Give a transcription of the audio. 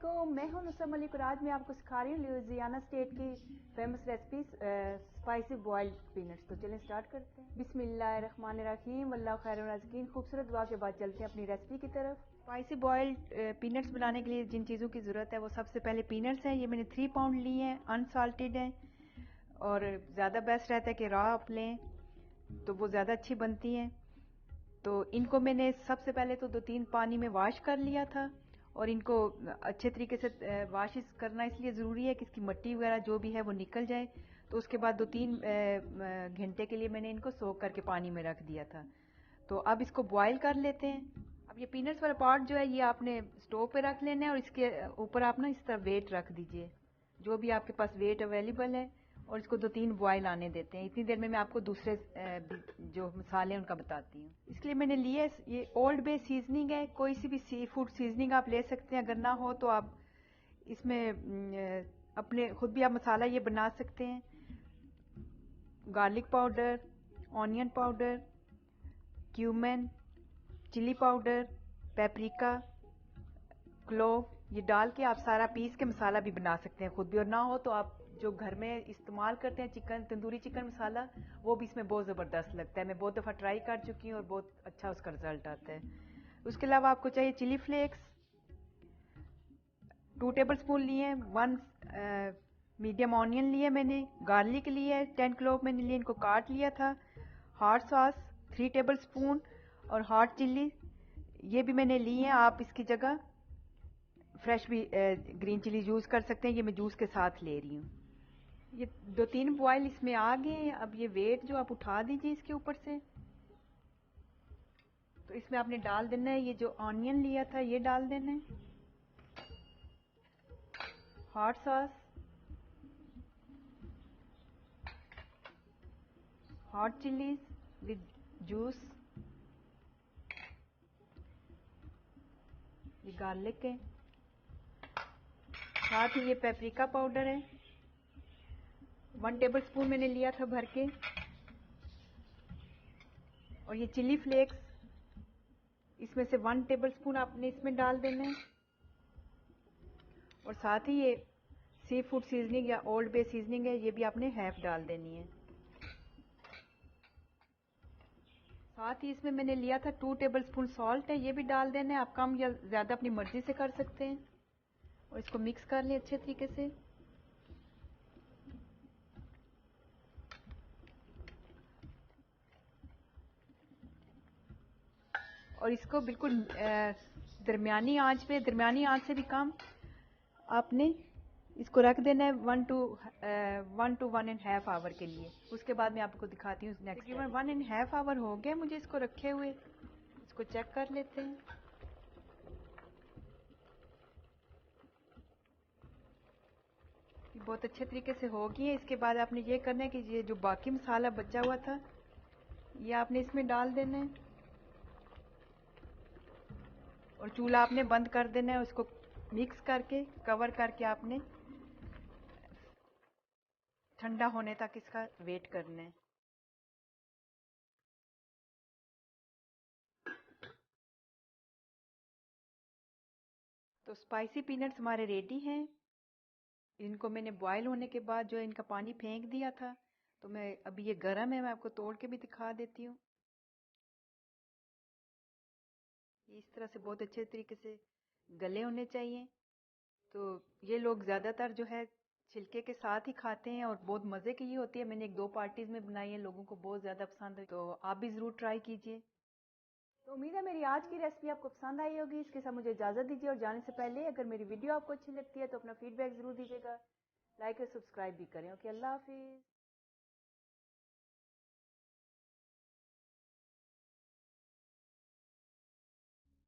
अस्सलामुअलैकुम, मैं हूं नुसरत मलिक और आज मैं आपको सिखा रही हूँ लुइसियाना स्टेट की famous recipe spicy boiled peanuts. तो चलें स्टार्ट करते हैं। बिस्मिल्लाहिर्रहमानिर्रहीम, वल्लाहु खैरुर राज़िकीन। खूबसूरत दुआ के बाद चलते हैं अपनी रेसिपी की तरफ। स्पाइसी बॉइल्ड पीनट्स बनाने के लिए जिन चीज़ों की ज़रूरत है वो सबसे पहले पीनट्स हैं। ये मैंने 3 पाउंड लिए हैं, अनसाल्टेड हैं और ज़्यादा बेस्ट रहता है कि रॉ आप लें तो वो ज़्यादा अच्छी बनती हैं। तो इनको मैंने सबसे पहले तो 2-3 पानी में वॉश कर लिया था और इनको अच्छे तरीके से वॉश करना इसलिए ज़रूरी है कि इसकी मिट्टी वगैरह जो भी है वो निकल जाए। तो उसके बाद 2-3 घंटे के लिए मैंने इनको सोक करके पानी में रख दिया था। तो अब इसको बॉयल कर लेते हैं। अब ये पीनट्स वाला पार्ट जो है ये आपने स्टोव पे रख लेना है और इसके ऊपर आप ना इस तरह वेट रख दीजिए, जो भी आपके पास वेट अवेलेबल है, और इसको 2-3 बॉयल आने देते हैं। इतनी देर में मैं आपको दूसरे जो मसाले हैं उनका बताती हूँ। इसके लिए मैंने लिए ये ओल्ड बे सीजनिंग है। कोई सी भी सी फूड सीजनिंग आप ले सकते हैं, अगर ना हो तो आप इसमें अपने खुद भी आप मसाला ये बना सकते हैं। Garlic powder, onion powder, cumin, chilli powder, paprika, clove, ये डाल के आप सारा पीस के मसाला भी बना सकते हैं खुद भी। और ना हो तो आप जो घर में इस्तेमाल करते हैं चिकन, तंदूरी चिकन मसाला, वो भी इसमें बहुत ज़बरदस्त लगता है। मैं बहुत दफ़ा ट्राई कर चुकी हूँ और बहुत अच्छा उसका रिजल्ट आता है। उसके अलावा आपको चाहिए चिली फ्लेक्स, 2 टेबल स्पून लिए, 1 मीडियम ऑनियन लिए मैंने, गार्लिक लिए 10 क्लोव मैंने लिए, इनको काट लिया था। हॉट सॉस 3 टेबल स्पून और हॉट चिल्ली ये भी मैंने ली है। आप इसकी जगह फ्रेश भी ग्रीन चिली यूज़ कर सकते हैं। ये मैं जूस के साथ ले रही हूँ। ये 2-3 बॉयल इसमें आ गए। अब ये वेट जो आप उठा दीजिए इसके ऊपर से, तो इसमें आपने डाल देना है ये जो ऑनियन लिया था, ये डाल देना है, hot sauce, hot chillies with juice, ये गार्लिक है, साथ ही ये पेपरिका पाउडर है 1 टेबल स्पून मैंने लिया था भर के, और ये चिली फ्लेक्स इसमें से 1 टेबल स्पून आपने इसमें डाल देना है, और साथ ही ये सी फूड सीजनिंग या ओल्ड बे सीजनिंग है, ये भी आपने हाफ डाल देनी है। साथ ही इसमें मैंने लिया था 2 टेबल स्पून सॉल्ट है, ये भी डाल देना है। आप कम या ज़्यादा अपनी मर्जी से कर सकते हैं। और इसको मिक्स कर लें अच्छे तरीके से। और इसको बिल्कुल दरमियानी आंच पे, दरमियानी आंच से भी कम आपने इसको रख देना है 1 to 1.5 आवर के लिए। उसके बाद मैं आपको दिखाती हूँ नेक्स्ट। तकरीबन 1.5 आवर हो गए मुझे इसको रखे हुए। इसको चेक कर लेते हैं। बहुत अच्छे तरीके से हो गई है। इसके बाद आपने ये करना है कि ये जो बाकी मसाला बचा हुआ था ये आपने इसमें डाल देना है और चूल्हा आपने बंद कर देना है। उसको मिक्स करके कवर करके आपने ठंडा होने तक इसका वेट करना है। तो स्पाइसी पीनट्स हमारे रेडी हैं। इनको मैंने बॉयल होने के बाद जो इनका पानी फेंक दिया था, तो मैं अभी ये गर्म है, मैं आपको तोड़ के भी दिखा देती हूँ। इस तरह से बहुत अच्छे तरीके से गले होने चाहिए। तो ये लोग ज़्यादातर जो है छिलके के साथ ही खाते हैं और बहुत मज़े की ये होती है। मैंने 1-2 पार्टीज़ में बनाई है, लोगों को बहुत ज़्यादा पसंद है, तो आप भी ज़रूर ट्राई कीजिए। तो उम्मीद है मेरी आज की रेसिपी आपको पसंद आई होगी। इसके साथ मुझे इजाज़त दीजिए और जाने से पहले अगर मेरी वीडियो आपको अच्छी लगती है तो अपना फीडबैक ज़रूर दीजिएगा, लाइक और सब्सक्राइब भी करें। ओके, अल्लाह हाफिज़।